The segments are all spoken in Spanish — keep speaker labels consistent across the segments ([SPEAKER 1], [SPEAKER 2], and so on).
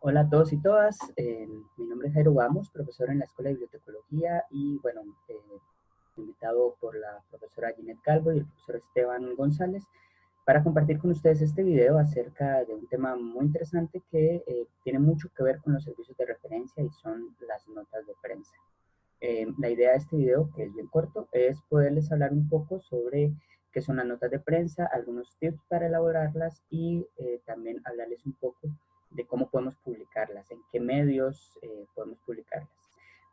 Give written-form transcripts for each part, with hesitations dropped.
[SPEAKER 1] Hola a todos y todas, mi nombre es Jairo Vamos, profesor en la Escuela de Bibliotecología y bueno, invitado por la profesora Ginette Calvo y el profesor Esteban González para compartir con ustedes este video acerca de un tema muy interesante que tiene mucho que ver con los servicios de referencia y son las notas de prensa. La idea de este video, que es bien corto, es poderles hablar un poco sobre qué son las notas de prensa, algunos tips para elaborarlas y también hablarles un poco de cómo podemos publicarlas, en qué medios podemos publicarlas.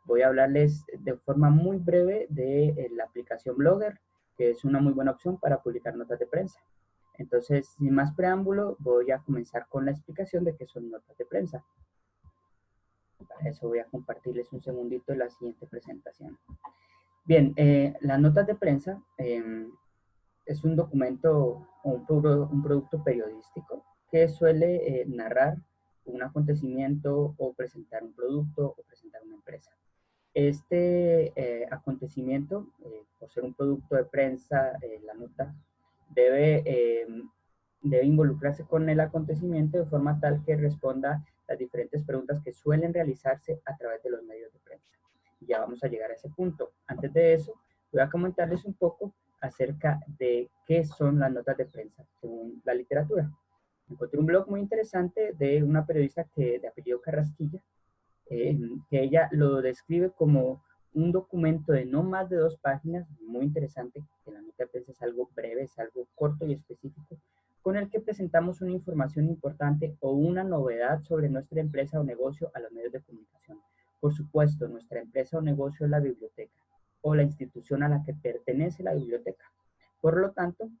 [SPEAKER 1] Voy a hablarles de forma muy breve de la aplicación Blogger, que es una muy buena opción para publicar notas de prensa. Entonces, sin más preámbulo, voy a comenzar con la explicación de qué son notas de prensa. Para eso voy a compartirles un segundito la siguiente presentación. Bien, las notas de prensa es un documento o un producto periodístico que suele narrar un acontecimiento o presentar un producto o presentar una empresa. Este acontecimiento, por ser un producto de prensa, la nota debe involucrarse con el acontecimiento de forma tal que responda las diferentes preguntas que suelen realizarse a través de los medios de prensa. Ya vamos a llegar a ese punto. Antes de eso, voy a comentarles un poco acerca de qué son las notas de prensa según la literatura. Encontré un blog muy interesante de una periodista de apellido Carrasquilla, que ella lo describe como un documento de no más de 2 páginas, muy interesante, que la nota de prensa es algo breve, es algo corto y específico, con el que presentamos una información importante o una novedad sobre nuestra empresa o negocio a los medios de comunicación. Por supuesto, nuestra empresa o negocio es la biblioteca o la institución a la que pertenece la biblioteca. Por lo tanto,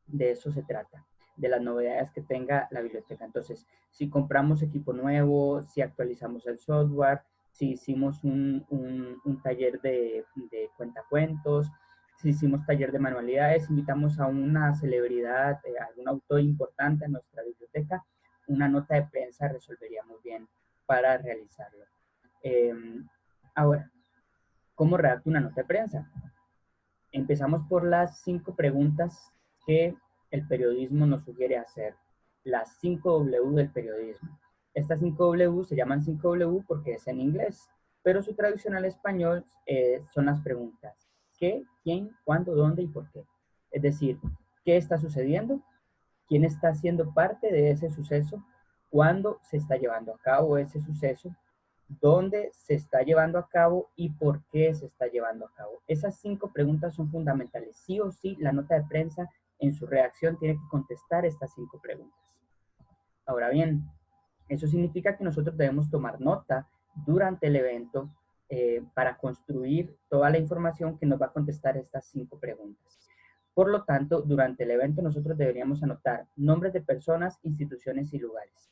[SPEAKER 1] de eso se trata, de las novedades que tenga la biblioteca. Entonces, si compramos equipo nuevo, si actualizamos el software, si hicimos un taller de cuentacuentos, si hicimos taller de manualidades, invitamos a una celebridad, algún autor importante en nuestra biblioteca, una nota de prensa resolvería muy bien para realizarlo. Eh, Ahora, ¿cómo redacto una nota de prensa? Empezamos por las 5 preguntas que el periodismo nos sugiere hacer. Las 5 W del periodismo. Estas 5 W se llaman 5 W porque es en inglés, pero su traducción al español son las preguntas. ¿Qué, quién, cuándo, dónde y por qué? Es decir, ¿qué está sucediendo? ¿Quién está siendo parte de ese suceso? ¿Cuándo se está llevando a cabo ese suceso? ¿Dónde se está llevando a cabo y por qué se está llevando a cabo? Esas 5 preguntas son fundamentales. Sí o sí, la nota de prensa en su redacción tiene que contestar estas 5 preguntas. Ahora bien, eso significa que nosotros debemos tomar nota durante el evento para construir toda la información que nos va a contestar estas 5 preguntas. Por lo tanto, durante el evento nosotros deberíamos anotar nombres de personas, instituciones y lugares.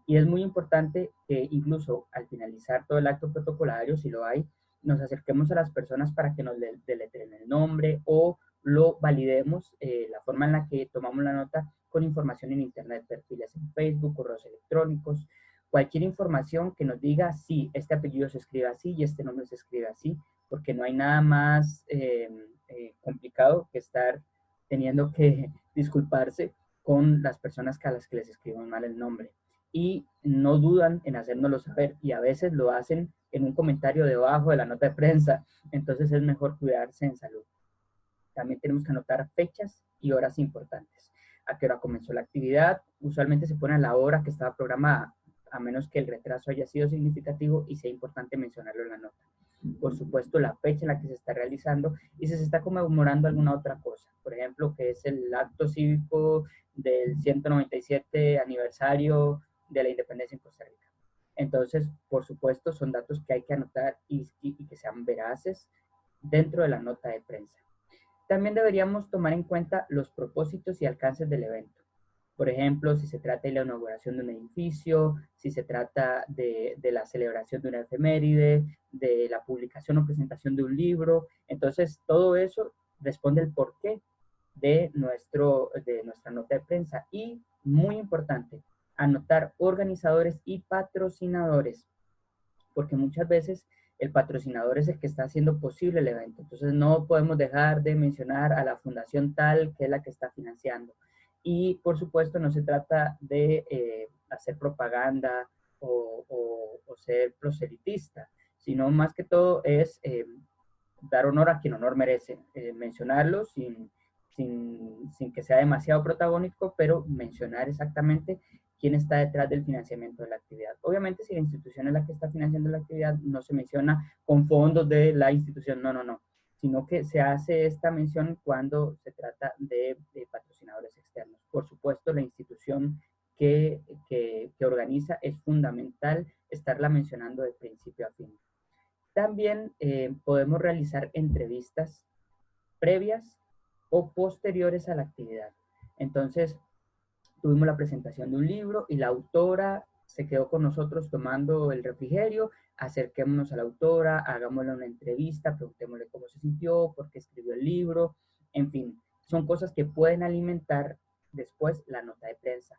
[SPEAKER 1] Y es muy importante que incluso al finalizar todo el acto protocolario, si lo hay, nos acerquemos a las personas para que nos deletren el nombre o lo validemos, la forma en la que tomamos la nota con información en internet, perfiles en Facebook, correos electrónicos, cualquier información que nos diga si este apellido se escribe así y este nombre se escribe así, porque no hay nada más complicado que estar teniendo que disculparse con las personas a las que les escriban mal el nombre. Y no dudan en hacérnoslo saber y a veces lo hacen en un comentario debajo de la nota de prensa. Entonces es mejor cuidarse en salud. También tenemos que anotar fechas y horas importantes. A qué hora comenzó la actividad. Usualmente se pone a la hora que estaba programada, a menos que el retraso haya sido significativo y sea importante mencionarlo en la nota. Por supuesto, la fecha en la que se está realizando y si se está conmemorando alguna otra cosa. Por ejemplo, que es el acto cívico del 197 aniversario de la independencia en Costa Rica. Entonces, por supuesto, son datos que hay que anotar y que sean veraces dentro de la nota de prensa. También deberíamos tomar en cuenta los propósitos y alcances del evento. Por ejemplo, si se trata de la inauguración de un edificio, si se trata de la celebración de una efeméride, de la publicación o presentación de un libro. Entonces, todo eso responde el porqué de nuestra nota de prensa. Y, muy importante, anotar organizadores y patrocinadores, porque muchas veces el patrocinador es el que está haciendo posible el evento. Entonces no podemos dejar de mencionar a la fundación tal, que es la que está financiando. Y por supuesto no se trata de hacer propaganda o ser proselitista, sino más que todo es dar honor a quien honor merece, mencionarlo sin que sea demasiado protagónico, pero mencionar exactamente quién está detrás del financiamiento de la actividad. Obviamente, si la institución es la que está financiando la actividad, no se menciona con fondos de la institución, no, sino que se hace esta mención cuando se trata de patrocinadores externos. Por supuesto, la institución que organiza es fundamental estarla mencionando de principio a fin. También podemos realizar entrevistas previas o posteriores a la actividad. Entonces, tuvimos la presentación de un libro y la autora se quedó con nosotros tomando el refrigerio. Acerquémonos a la autora, hagámosle una entrevista, preguntémosle cómo se sintió, por qué escribió el libro, en fin, son cosas que pueden alimentar después la nota de prensa.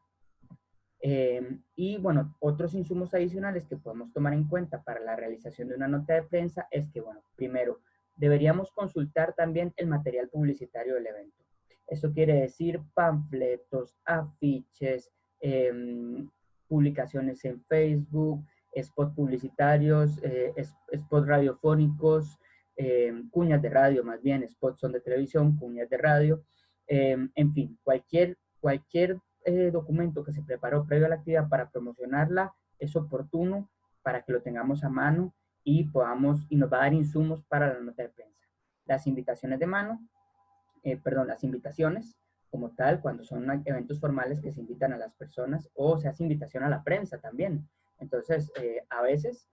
[SPEAKER 1] Y bueno, otros insumos adicionales que podemos tomar en cuenta para la realización de una nota de prensa es que, bueno, primero, deberíamos consultar también el material publicitario del evento. Eso quiere decir panfletos, afiches, publicaciones en Facebook, spots publicitarios, spots radiofónicos, cuñas de radio más bien, spots son de televisión, cuñas de radio, en fin, cualquier documento que se preparó previo a la actividad para promocionarla es oportuno para que lo tengamos a mano y nos va a dar insumos para la nota de prensa. Las invitaciones de mano, las invitaciones como tal, cuando son eventos formales que se invitan a las personas, o se hace invitación a la prensa también. Entonces, a veces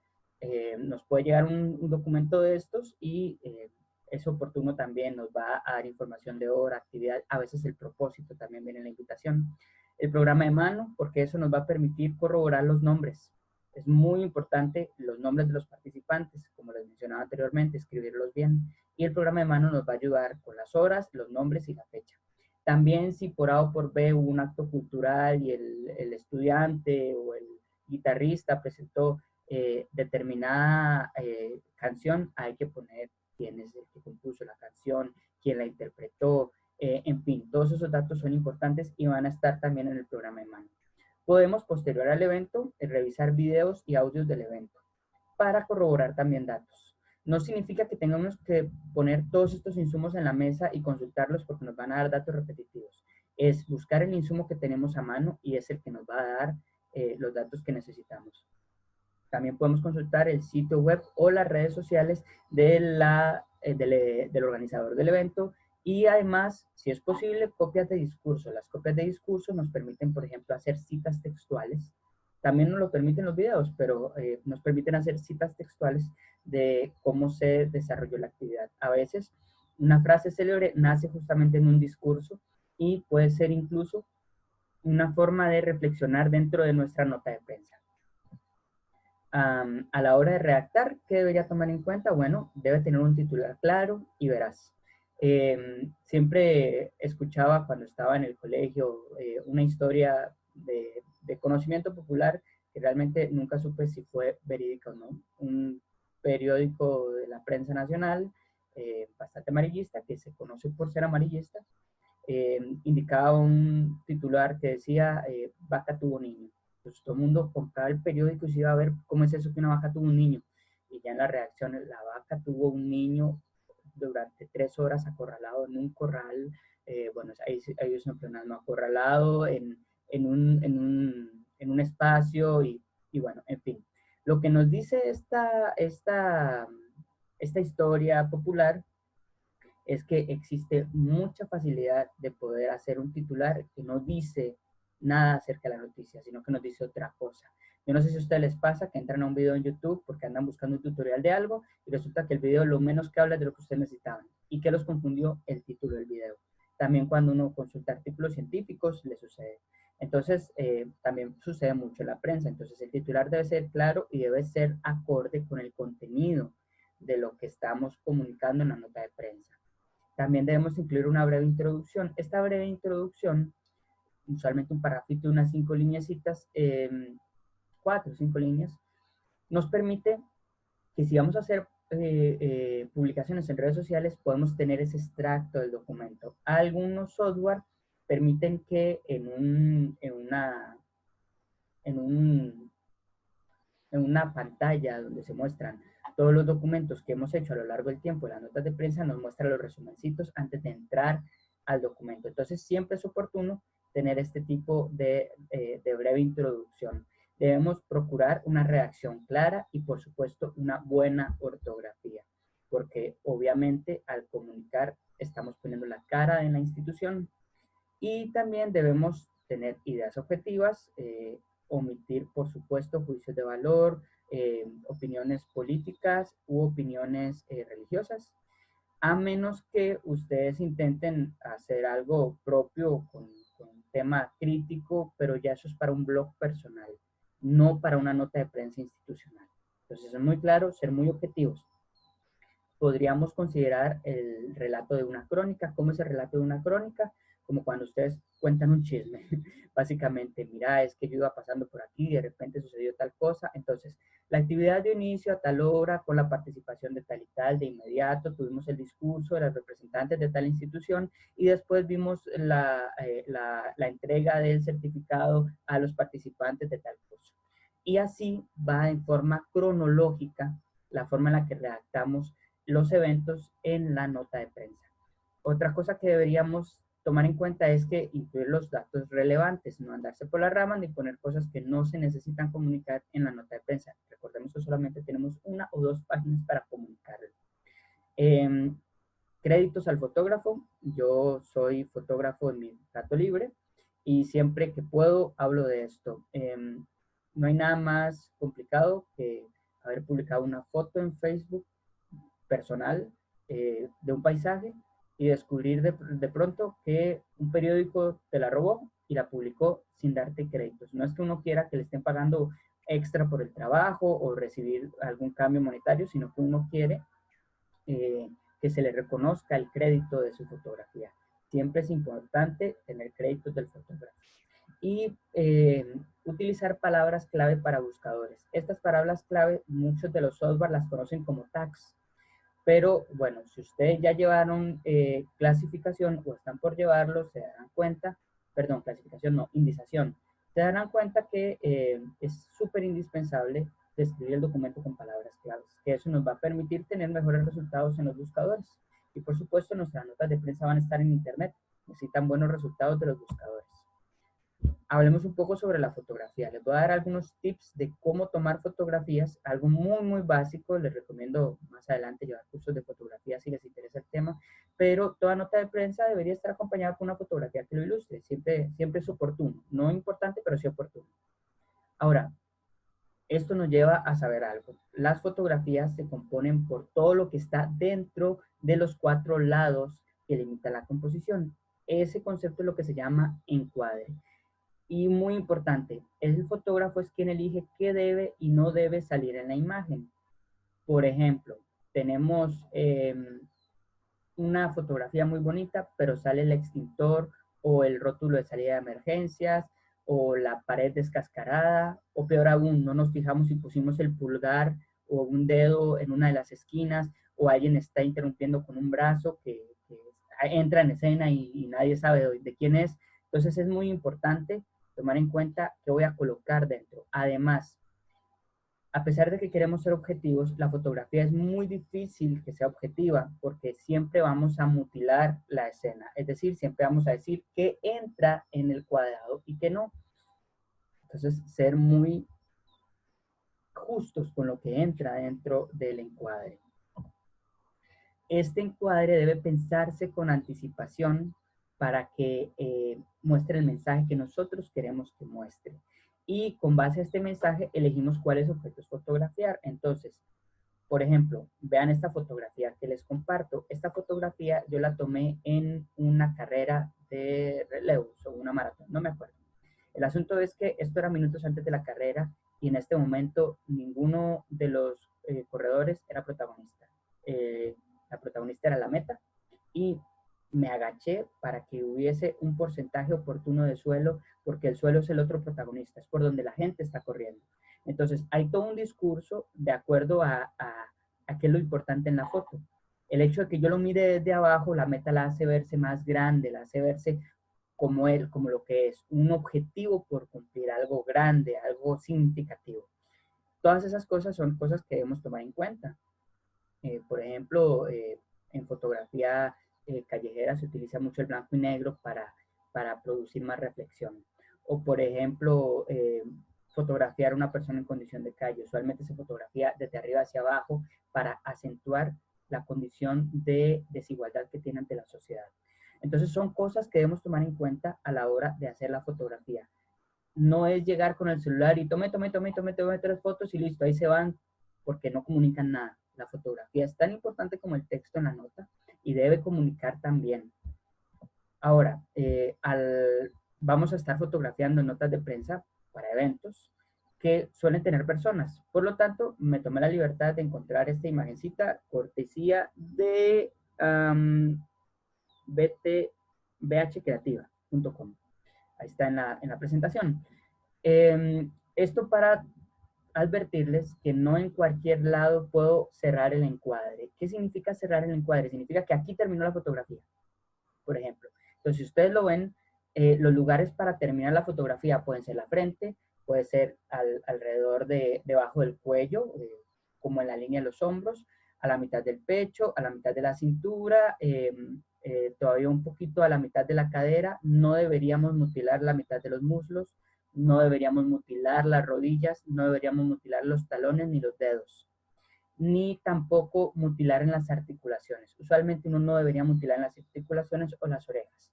[SPEAKER 1] nos puede llegar un documento de estos y es oportuno también, nos va a dar información de hora, actividad, a veces el propósito también viene en la invitación. El programa de mano, porque eso nos va a permitir corroborar los nombres. Es muy importante los nombres de los participantes, como les mencionaba anteriormente, escribirlos bien. Y el programa de mano nos va a ayudar con las horas, los nombres y la fecha. También si por A o por B hubo un acto cultural y el estudiante o el guitarrista presentó determinada canción, hay que poner quién es el que compuso la canción, quién la interpretó, en fin, todos esos datos son importantes y van a estar también en el programa de mano. Podemos, posterior al evento, revisar videos y audios del evento para corroborar también datos. No significa que tengamos que poner todos estos insumos en la mesa y consultarlos porque nos van a dar datos repetitivos. Es buscar el insumo que tenemos a mano y es el que nos va a dar los datos que necesitamos. También podemos consultar el sitio web o las redes sociales del organizador del evento y además, si es posible, copias de discurso. Las copias de discurso nos permiten, por ejemplo, hacer citas textuales. También nos lo permiten los videos, pero nos permiten hacer citas textuales de cómo se desarrolló la actividad. A veces, una frase célebre nace justamente en un discurso y puede ser incluso una forma de reflexionar dentro de nuestra nota de prensa. A la hora de redactar, ¿qué debería tomar en cuenta? Bueno, debe tener un titular claro y veraz. Siempre escuchaba cuando estaba en el colegio una historia de conocimiento popular que realmente nunca supe si fue verídica o no. Un periódico de la prensa nacional, bastante amarillista, que se conoce por ser amarillista, indicaba un titular que decía, vaca tuvo niño. Pues todo el mundo compraba el periódico y se iba a ver cómo es eso que una vaca tuvo un niño. Y ya en las reacciones, la vaca tuvo un niño durante 3 horas acorralado en un corral, bueno, ahí es un pleonasmo, acorralado en un espacio y bueno, en fin. Lo que nos dice esta historia popular es que existe mucha facilidad de poder hacer un titular que no dice nada acerca de la noticia, sino que nos dice otra cosa. Yo no sé si a ustedes les pasa que entran a un video en YouTube porque andan buscando un tutorial de algo y resulta que el video lo menos que habla es de lo que ustedes necesitaban. ¿Y qué los confundió? El título del video. También cuando uno consulta artículos científicos le sucede. Entonces, también sucede mucho en la prensa. Entonces, el titular debe ser claro y debe ser acorde con el contenido de lo que estamos comunicando en la nota de prensa. También debemos incluir una breve introducción. Esta breve introducción, usualmente un parrafito de unas 5 lineecitas, 4 o 5 líneas, nos permite que si vamos a hacer publicaciones en redes sociales, podemos tener ese extracto del documento. Algunos software permiten que en en una pantalla donde se muestran todos los documentos que hemos hecho a lo largo del tiempo, las notas de prensa nos muestra los resumencitos antes de entrar al documento. Entonces siempre es oportuno tener este tipo de breve introducción. Debemos procurar una redacción clara y por supuesto una buena ortografía, porque obviamente al comunicar estamos poniendo la cara en la institución y también debemos tener ideas objetivas, omitir, por supuesto, juicios de valor, opiniones políticas u opiniones religiosas, a menos que ustedes intenten hacer algo propio con un tema crítico, pero ya eso es para un blog personal, no para una nota de prensa institucional. Entonces, es muy claro, ser muy objetivos. Podríamos considerar el relato de una crónica. ¿Cómo es el relato de una crónica? Como cuando ustedes cuentan un chisme. Básicamente, mira, es que yo iba pasando por aquí y de repente sucedió tal cosa. Entonces, la actividad de inicio a tal hora con la participación de tal y tal, de inmediato tuvimos el discurso de los representantes de tal institución y después vimos la entrega del certificado a los participantes de tal curso. Y así va en forma cronológica la forma en la que redactamos los eventos en la nota de prensa. Otra cosa que deberíamos tomar en cuenta es que incluir los datos relevantes, no andarse por las ramas ni poner cosas que no se necesitan comunicar en la nota de prensa. Recordemos que solamente tenemos 1 o 2 páginas para comunicarlo. Créditos al fotógrafo. Yo soy fotógrafo en mi rato libre y siempre que puedo hablo de esto. No hay nada más complicado que haber publicado una foto en Facebook personal de un paisaje y descubrir de pronto que un periódico te la robó y la publicó sin darte créditos. No es que uno quiera que le estén pagando extra por el trabajo o recibir algún cambio monetario, sino que uno quiere que se le reconozca el crédito de su fotografía. Siempre es importante tener créditos del fotógrafo. Y utilizar palabras clave para buscadores. Estas palabras clave, muchos de los software las conocen como tags. Pero bueno, si ustedes ya llevaron clasificación o están por llevarlo, se darán cuenta, perdón, clasificación no, indización, se darán cuenta que es súper indispensable describir el documento con palabras claves, que eso nos va a permitir tener mejores resultados en los buscadores. Y por supuesto, nuestras notas de prensa van a estar en internet, necesitan buenos resultados de los buscadores. Hablemos un poco sobre la fotografía. Les voy a dar algunos tips de cómo tomar fotografías, algo muy básico. Les recomiendo más adelante llevar cursos de fotografía si les interesa el tema, pero toda nota de prensa debería estar acompañada con una fotografía que lo ilustre. Siempre es oportuno, no importante, pero sí oportuno. Ahora, esto nos lleva a saber algo. Las fotografías se componen por todo lo que está dentro de los 4 lados que limitan la composición. Ese concepto es lo que se llama encuadre. Y muy importante, el fotógrafo es quien elige qué debe y no debe salir en la imagen. Por ejemplo, tenemos una fotografía muy bonita, pero sale el extintor o el rótulo de salida de emergencias o la pared descascarada, o peor aún, no nos fijamos si pusimos el pulgar o un dedo en una de las esquinas, o alguien está interrumpiendo con un brazo que entra en escena y nadie sabe de quién es. Entonces es muy importante tomar en cuenta qué voy a colocar dentro. Además, a pesar de que queremos ser objetivos, la fotografía es muy difícil que sea objetiva porque siempre vamos a mutilar la escena. Es decir, siempre vamos a decir qué entra en el cuadrado y qué no. Entonces, ser muy justos con lo que entra dentro del encuadre. Este encuadre debe pensarse con anticipación para que muestre el mensaje que nosotros queremos que muestre. Y con base a este mensaje elegimos cuáles objetos fotografiar. Entonces, por ejemplo, vean esta fotografía que les comparto. Esta fotografía yo la tomé en una carrera de relevos o una maratón, no me acuerdo. El asunto es que esto era minutos antes de la carrera y en este momento ninguno de los corredores era protagonista. La protagonista era la meta y me agaché para que hubiese un porcentaje oportuno de suelo, porque el suelo es el otro protagonista, es por donde la gente está corriendo. Entonces, hay todo un discurso de acuerdo a qué es lo importante en la foto. El hecho de que yo lo mire desde abajo, la meta la hace verse más grande, la hace verse como lo que es, un objetivo por cumplir, algo grande, algo significativo. Todas esas cosas son cosas que debemos tomar en cuenta. Por ejemplo, en fotografía callejera se utiliza mucho el blanco y negro para producir más reflexión. O por ejemplo, fotografiar a una persona en condición de calle. Usualmente se fotografía desde arriba hacia abajo para acentuar la condición de desigualdad que tiene ante la sociedad. Entonces son cosas que debemos tomar en cuenta a la hora de hacer la fotografía. No es llegar con el celular y tome 3 fotos y listo, ahí se van porque no comunican nada. La fotografía es tan importante como el texto en la nota y debe comunicar también. Ahora, vamos a estar fotografiando notas de prensa para eventos que suelen tener personas. Por lo tanto, me tomé la libertad de encontrar esta imagencita cortesía de bhcreativa.com. Ahí está en la presentación. Esto para advertirles que no en cualquier lado puedo cerrar el encuadre. ¿Qué significa cerrar el encuadre? Significa que aquí terminó la fotografía, por ejemplo. Entonces, si ustedes lo ven, los lugares para terminar la fotografía pueden ser la frente, puede ser alrededor debajo del cuello, como en la línea de los hombros, a la mitad del pecho, a la mitad de la cintura, todavía un poquito a la mitad de la cadera. No deberíamos mutilar la mitad de los muslos, no deberíamos mutilar las rodillas, no deberíamos mutilar los talones ni los dedos, ni tampoco mutilar en las articulaciones. Usualmente uno no debería mutilar en las articulaciones o las orejas.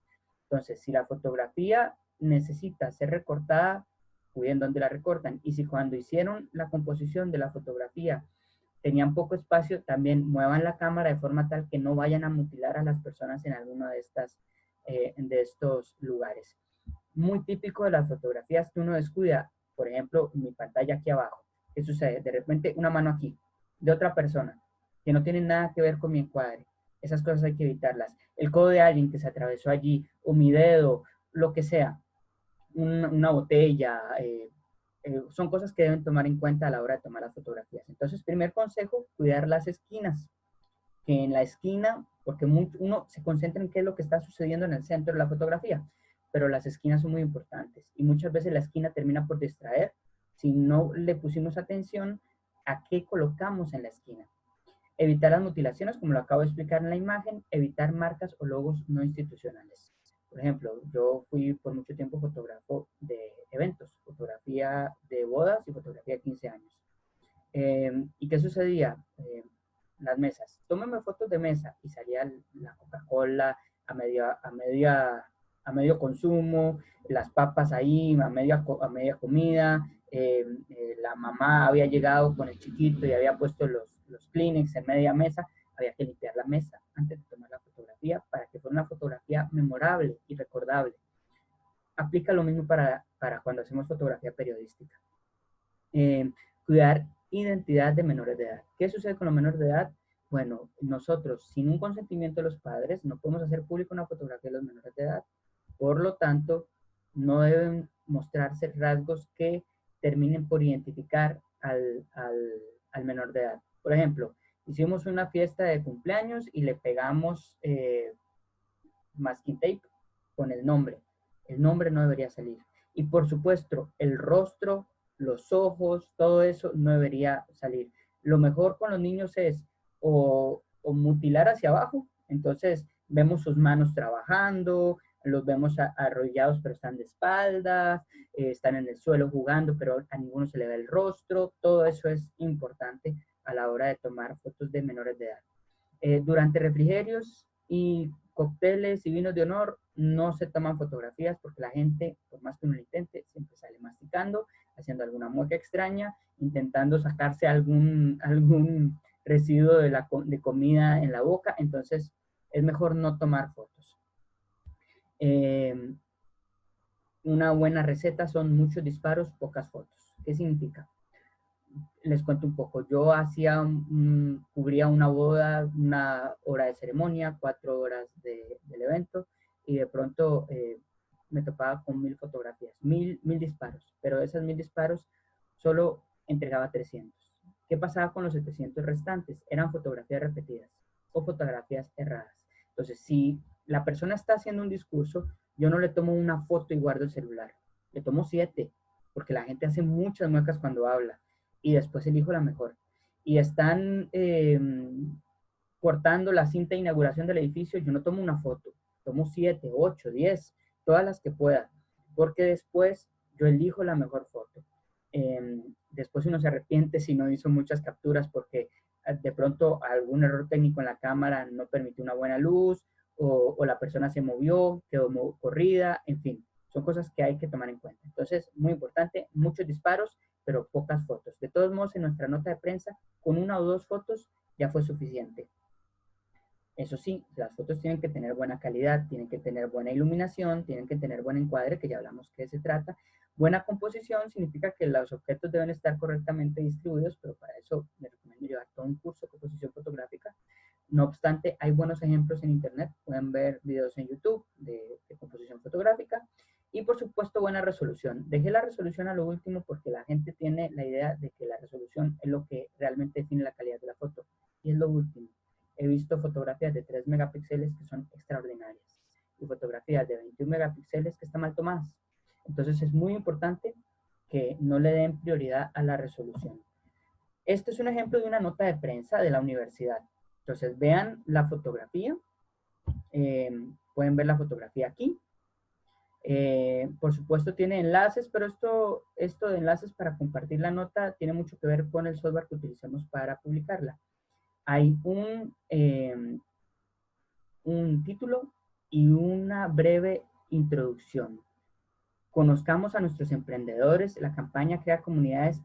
[SPEAKER 1] Entonces, si la fotografía necesita ser recortada, cuiden dónde la recortan. Y si cuando hicieron la composición de la fotografía tenían poco espacio, también muevan la cámara de forma tal que no vayan a mutilar a las personas en alguno de estos lugares. Muy típico de las fotografías que uno descuida, por ejemplo, mi pantalla aquí abajo. ¿Qué sucede? De repente una mano aquí, de otra persona, que no tiene nada que ver con mi encuadre. Esas cosas hay que evitarlas. El codo de alguien que se atravesó allí, o mi dedo, lo que sea, una botella, son cosas que deben tomar en cuenta a la hora de tomar las fotografías. Entonces, primer consejo, cuidar las esquinas. Que en la esquina, porque uno se concentra en qué es lo que está sucediendo en el centro de la fotografía, pero las esquinas son muy importantes y muchas veces la esquina termina por distraer si no le pusimos atención a qué colocamos en la esquina. Evitar las mutilaciones, como lo acabo de explicar en la imagen, evitar marcas o logos no institucionales. Por ejemplo, yo fui por mucho tiempo fotógrafo de eventos, fotografía de bodas y fotografía de 15 años. ¿Y qué sucedía? Las mesas. Tómeme fotos de mesa y salía la Coca-Cola a medio consumo, las papas ahí a media comida, la mamá había llegado con el chiquito y había puesto los Kleenex en media mesa, había que limpiar la mesa antes de tomar la fotografía para que fuera una fotografía memorable y recordable. Aplica lo mismo para cuando hacemos fotografía periodística. Cuidar identidad de menores de edad. ¿Qué sucede con los menores de edad? Bueno, nosotros, sin un consentimiento de los padres, no podemos hacer público una fotografía de los menores de edad. Por lo tanto, no deben mostrarse rasgos que terminen por identificar al menor de edad. Por ejemplo, hicimos una fiesta de cumpleaños y le pegamos masking tape con el nombre. El nombre no debería salir. Y por supuesto, el rostro, los ojos, todo eso no debería salir. Lo mejor con los niños es o mutilar hacia abajo, entonces vemos sus manos trabajando, los vemos arrodillados pero están de espaldas, están en el suelo jugando pero a ninguno se le ve el rostro. Todo eso es importante a la hora de tomar fotos de menores de edad. Durante refrigerios y cócteles y vinos de honor no se toman fotografías porque la gente, por más que uno lo intente, siempre sale masticando, haciendo alguna mueca extraña, intentando sacarse algún residuo de comida en la boca. Entonces es mejor no tomar fotos. Una buena receta son muchos disparos, pocas fotos. ¿Qué significa? Les cuento un poco. Yo cubría una boda, una hora de ceremonia, 4 horas del evento, y de pronto me topaba con 1000 fotografías, 1000 disparos, pero de esas 1000 disparos solo entregaba 300. ¿Qué pasaba con los 700 restantes? Eran fotografías repetidas o fotografías erradas. Entonces, si la persona está haciendo un discurso, yo no le tomo una foto y guardo el celular. Le tomo 7, porque la gente hace muchas muecas cuando habla. Y después elijo la mejor. Y están cortando la cinta de inauguración del edificio, yo no tomo una foto. Tomo 7, 8, 10, todas las que pueda. Porque después yo elijo la mejor foto. Después uno se arrepiente si no hizo muchas capturas porque de pronto algún error técnico en la cámara no permitió una buena luz o la persona se movió, quedó corrida, en fin, son cosas que hay que tomar en cuenta. Entonces, muy importante, muchos disparos, pero pocas fotos. De todos modos, en nuestra nota de prensa, con una o dos fotos ya fue suficiente. Eso sí, las fotos tienen que tener buena calidad, tienen que tener buena iluminación, tienen que tener buen encuadre, que ya hablamos que se trata. Buena composición significa que los objetos deben estar correctamente distribuidos, pero para eso me recomiendo llevar todo un curso de composición fotográfica. No obstante, hay buenos ejemplos en internet, pueden ver videos en YouTube de composición fotográfica y por supuesto buena resolución. Dejé la resolución a lo último porque la gente tiene la idea de que la resolución es lo que realmente define la calidad de la foto y es lo último. He visto fotografías de 3 megapíxeles que son extraordinarias y fotografías de 21 megapíxeles que están mal tomadas. Entonces es muy importante que no le den prioridad a la resolución. Este es un ejemplo de una nota de prensa de la universidad. Entonces vean la fotografía, pueden ver la fotografía aquí. Por supuesto tiene enlaces, pero esto de enlaces para compartir la nota tiene mucho que ver con el software que utilizamos para publicarla. Hay un título y una breve introducción. Conozcamos a nuestros emprendedores, la campaña que crea comunidades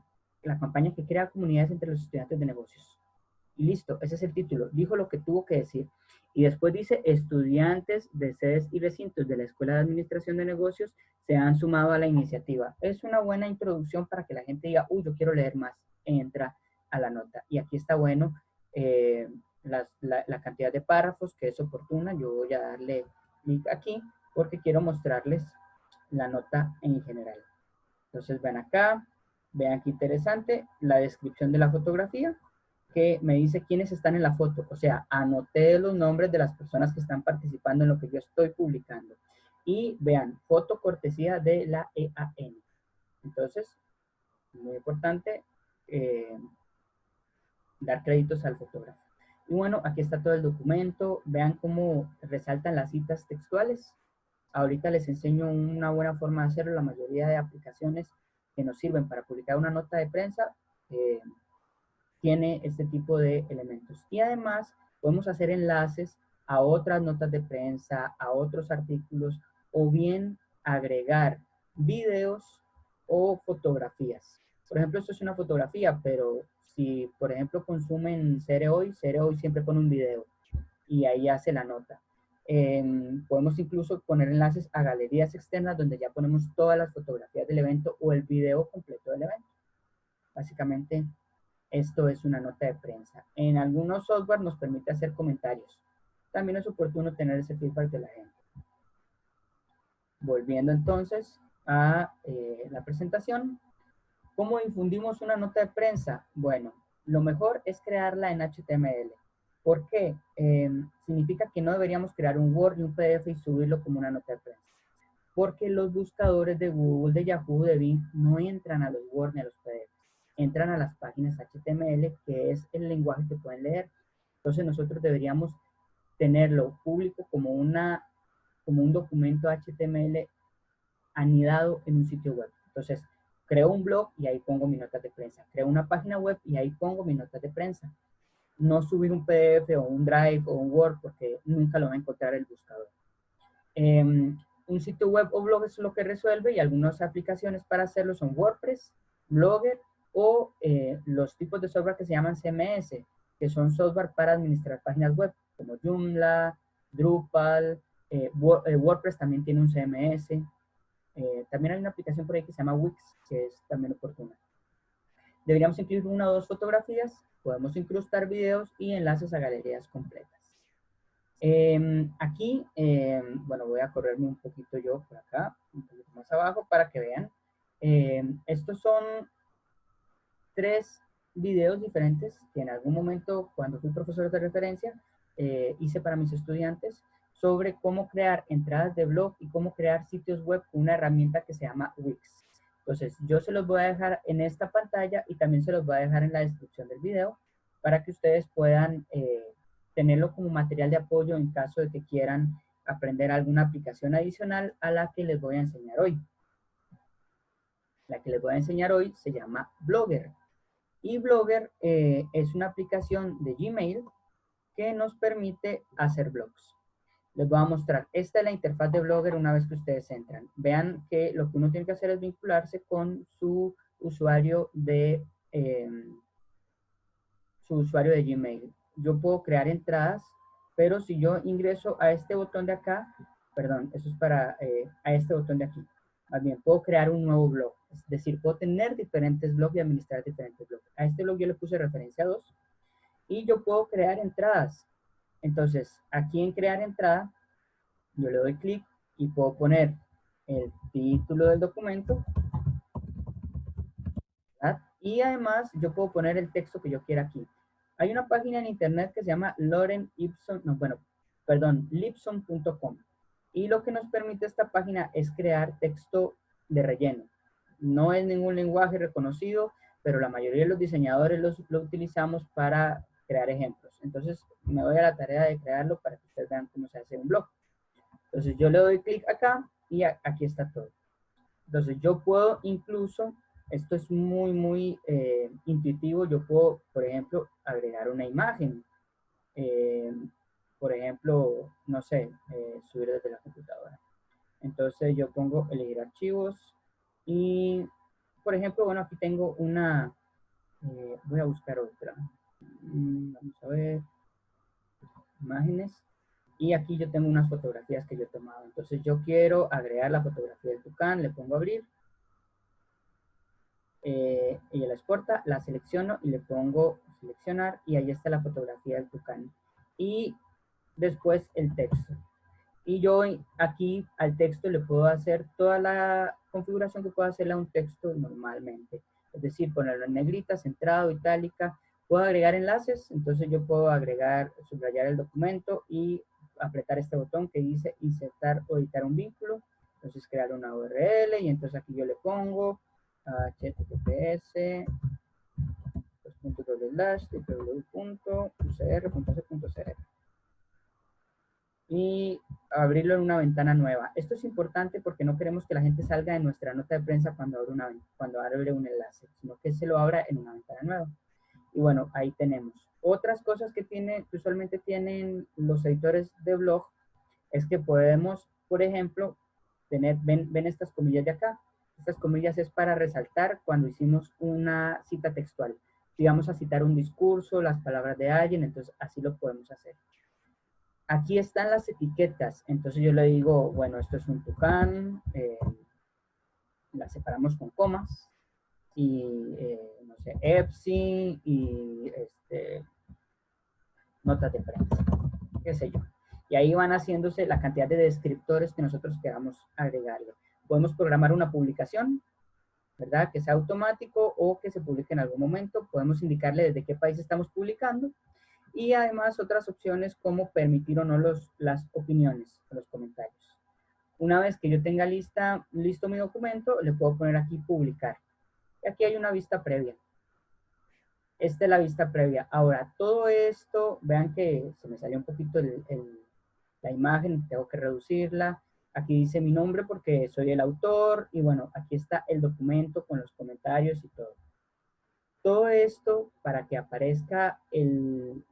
[SPEAKER 1] entre los estudiantes de negocios. Y listo, ese es el título. Dijo lo que tuvo que decir. Y después dice, estudiantes de sedes y recintos de la Escuela de Administración de Negocios se han sumado a la iniciativa. Es una buena introducción para que la gente diga, uy, yo quiero leer más. Entra a la nota. Y aquí está bueno la cantidad de párrafos que es oportuna. Yo voy a darle clic aquí porque quiero mostrarles la nota en general. Entonces ven acá, vean qué interesante, la descripción de la fotografía que me dice quiénes están en la foto. O sea, anoté los nombres de las personas que están participando en lo que yo estoy publicando. Y vean, foto cortesía de la EAN. Entonces, muy importante dar créditos al fotógrafo. Y bueno, aquí está todo el documento. Vean cómo resaltan las citas textuales. Ahorita les enseño una buena forma de hacerlo. La mayoría de aplicaciones que nos sirven para publicar una nota de prensa tiene este tipo de elementos. Y además podemos hacer enlaces a otras notas de prensa, a otros artículos, o bien agregar videos o fotografías. Por ejemplo, esto es una fotografía, pero si, por ejemplo, consumen Cereoy siempre pone un video y ahí hace la nota. Podemos incluso poner enlaces a galerías externas donde ya ponemos todas las fotografías del evento o el video completo del evento. Básicamente, esto es una nota de prensa. En algunos software nos permite hacer comentarios. También es oportuno tener ese feedback de la gente. Volviendo entonces a la presentación. ¿Cómo difundimos una nota de prensa? Bueno, lo mejor es crearla en HTML. ¿Por qué? Significa que no deberíamos crear un Word y un PDF y subirlo como una nota de prensa. Porque los buscadores de Google, de Yahoo, de Bing, no entran a los Word ni a los PDF. Entran a las páginas HTML, que es el lenguaje que pueden leer. Entonces nosotros deberíamos tenerlo público como un documento HTML anidado en un sitio web. Entonces, creo un blog y ahí pongo mi nota de prensa. Creo una página web y ahí pongo mi nota de prensa. No subir un PDF o un Drive o un Word porque nunca lo va a encontrar el buscador. Un sitio web o blog es lo que resuelve y algunas aplicaciones para hacerlo son WordPress, Blogger o los tipos de software que se llaman CMS, que son software para administrar páginas web, como Joomla, Drupal, WordPress también tiene un CMS. También hay una aplicación por ahí que se llama Wix, que es también oportuna. Deberíamos incluir una o dos fotografías, podemos incrustar videos y enlaces a galerías completas. Aquí, bueno, voy a correrme un poquito yo por acá, un poquito más abajo para que vean. Estos son 3 videos diferentes que en algún momento, cuando fui profesor de referencia, hice para mis estudiantes sobre cómo crear entradas de blog y cómo crear sitios web con una herramienta que se llama Wix. Entonces, yo se los voy a dejar en esta pantalla y también se los voy a dejar en la descripción del video para que ustedes puedan tenerlo como material de apoyo en caso de que quieran aprender alguna aplicación adicional a la que les voy a enseñar hoy. La que les voy a enseñar hoy se llama Blogger. Y Blogger es una aplicación de Gmail que nos permite hacer blogs. Les voy a mostrar. Esta es la interfaz de Blogger una vez que ustedes entran. Vean que lo que uno tiene que hacer es vincularse con su usuario de Gmail. Yo puedo crear entradas, pero si yo ingreso a este botón de acá, perdón, eso es para a este botón de aquí. Más bien, puedo crear un nuevo blog. Es decir, puedo tener diferentes blogs y administrar diferentes blogs. A este blog yo le puse referencia 2 y yo puedo crear entradas. Entonces, aquí en crear entrada, yo le doy clic y puedo poner el título del documento, ¿verdad? Y además yo puedo poner el texto que yo quiera aquí. Hay una página en internet que se llama Lipson.com y lo que nos permite esta página es crear texto de relleno. No es ningún lenguaje reconocido, pero la mayoría de los diseñadores lo utilizamos para crear ejemplos. Entonces me doy a la tarea de crearlo para que ustedes vean cómo se hace un blog. Entonces yo le doy clic acá y aquí está todo. Entonces yo puedo incluso, esto es muy intuitivo, yo puedo, por ejemplo, agregar una imagen. Por ejemplo, no sé, subir desde la computadora. Entonces yo pongo elegir archivos y, por ejemplo, bueno, aquí tengo una, voy a buscar otra. Vamos a ver, imágenes. Y aquí yo tengo unas fotografías que yo he tomado. Entonces yo quiero agregar la fotografía del tucán, le pongo abrir. Ella la exporta, la selecciono y le pongo seleccionar y ahí está la fotografía del tucán. Y después el texto. Y yo aquí al texto le puedo hacer toda la configuración que puedo hacerle a un texto normalmente. Es decir, ponerlo en negrita, centrado, itálica. Puedo agregar enlaces, entonces yo puedo agregar, subrayar el documento y apretar este botón que dice insertar o editar un vínculo. Entonces crear una URL y entonces aquí yo le pongo https www.ucr.c.cr y abrirlo en una ventana nueva. Esto es importante porque no queremos que la gente salga de nuestra nota de prensa cuando abre un enlace, sino que se lo abra en una ventana nueva. Y bueno, ahí tenemos. Otras cosas que usualmente tienen los editores de blog es que podemos, por ejemplo, ven estas comillas de acá. Estas comillas es para resaltar cuando hicimos una cita textual. Si vamos a citar un discurso, las palabras de alguien, entonces así lo podemos hacer. Aquí están las etiquetas, entonces yo le digo, bueno, esto es un tucán, la separamos con comas, y no sé, EPSI, y notas de prensa, qué sé yo. Y ahí van haciéndose la cantidad de descriptores que nosotros queramos agregarle. Podemos programar una publicación, ¿verdad? Que sea automático o que se publique en algún momento. Podemos indicarle desde qué país estamos publicando. Y además otras opciones como permitir o no las opiniones o los comentarios. Una vez que yo tenga listo mi documento, le puedo poner aquí publicar. Y aquí hay una vista previa. Esta es la vista previa. Ahora, todo esto, vean que se me salió un poquito la imagen, tengo que reducirla. Aquí dice mi nombre porque soy el autor y bueno, aquí está el documento con los comentarios y todo. Todo esto para que aparezca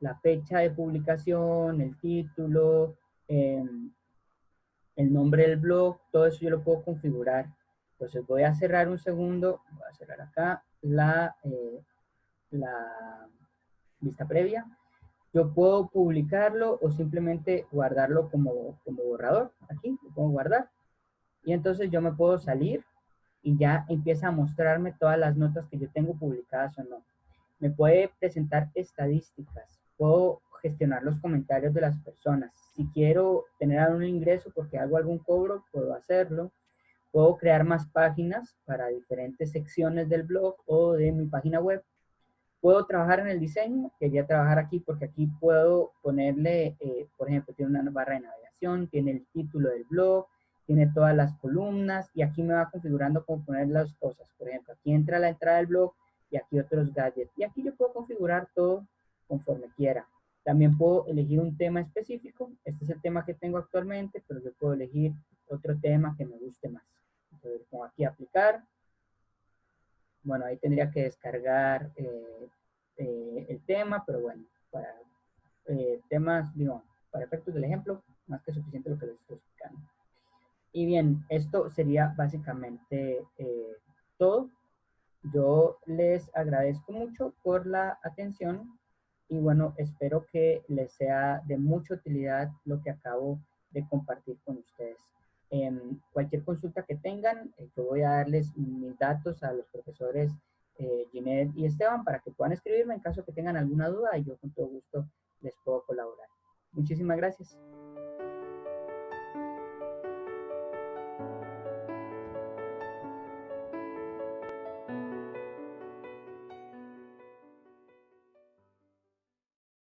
[SPEAKER 1] la fecha de publicación, el título, el nombre del blog, todo eso yo lo puedo configurar. Entonces voy a cerrar un segundo, voy a cerrar acá la vista previa. Yo puedo publicarlo o simplemente guardarlo como borrador. Aquí lo puedo guardar. Y entonces yo me puedo salir y ya empieza a mostrarme todas las notas que yo tengo publicadas o no. Me puede presentar estadísticas. Puedo gestionar los comentarios de las personas. Si quiero tener algún ingreso porque hago algún cobro, puedo hacerlo. Puedo crear más páginas para diferentes secciones del blog o de mi página web. Puedo trabajar en el diseño, quería trabajar aquí porque aquí puedo ponerle, por ejemplo, tiene una barra de navegación. redacción, tiene el título del blog, tiene todas las columnas y aquí me va configurando cómo poner las cosas. Por ejemplo, aquí entra la entrada del blog y aquí otros gadgets. Y aquí yo puedo configurar todo conforme quiera. También puedo elegir un tema específico. Este es el tema que tengo actualmente, pero yo puedo elegir otro tema que me guste más. Entonces, pongo aquí aplicar. Bueno, ahí tendría que descargar el tema, pero bueno, para temas, digo, para efectos del ejemplo, más que suficiente lo que les estoy explicando. Y bien, esto sería básicamente todo. Yo les agradezco mucho por la atención y bueno, espero que les sea de mucha utilidad lo que acabo de compartir con ustedes. Cualquier consulta que tengan, yo voy a darles mis datos a los profesores Ginette y Esteban para que puedan escribirme en caso que tengan alguna duda y yo con todo gusto les puedo colaborar. Muchísimas gracias.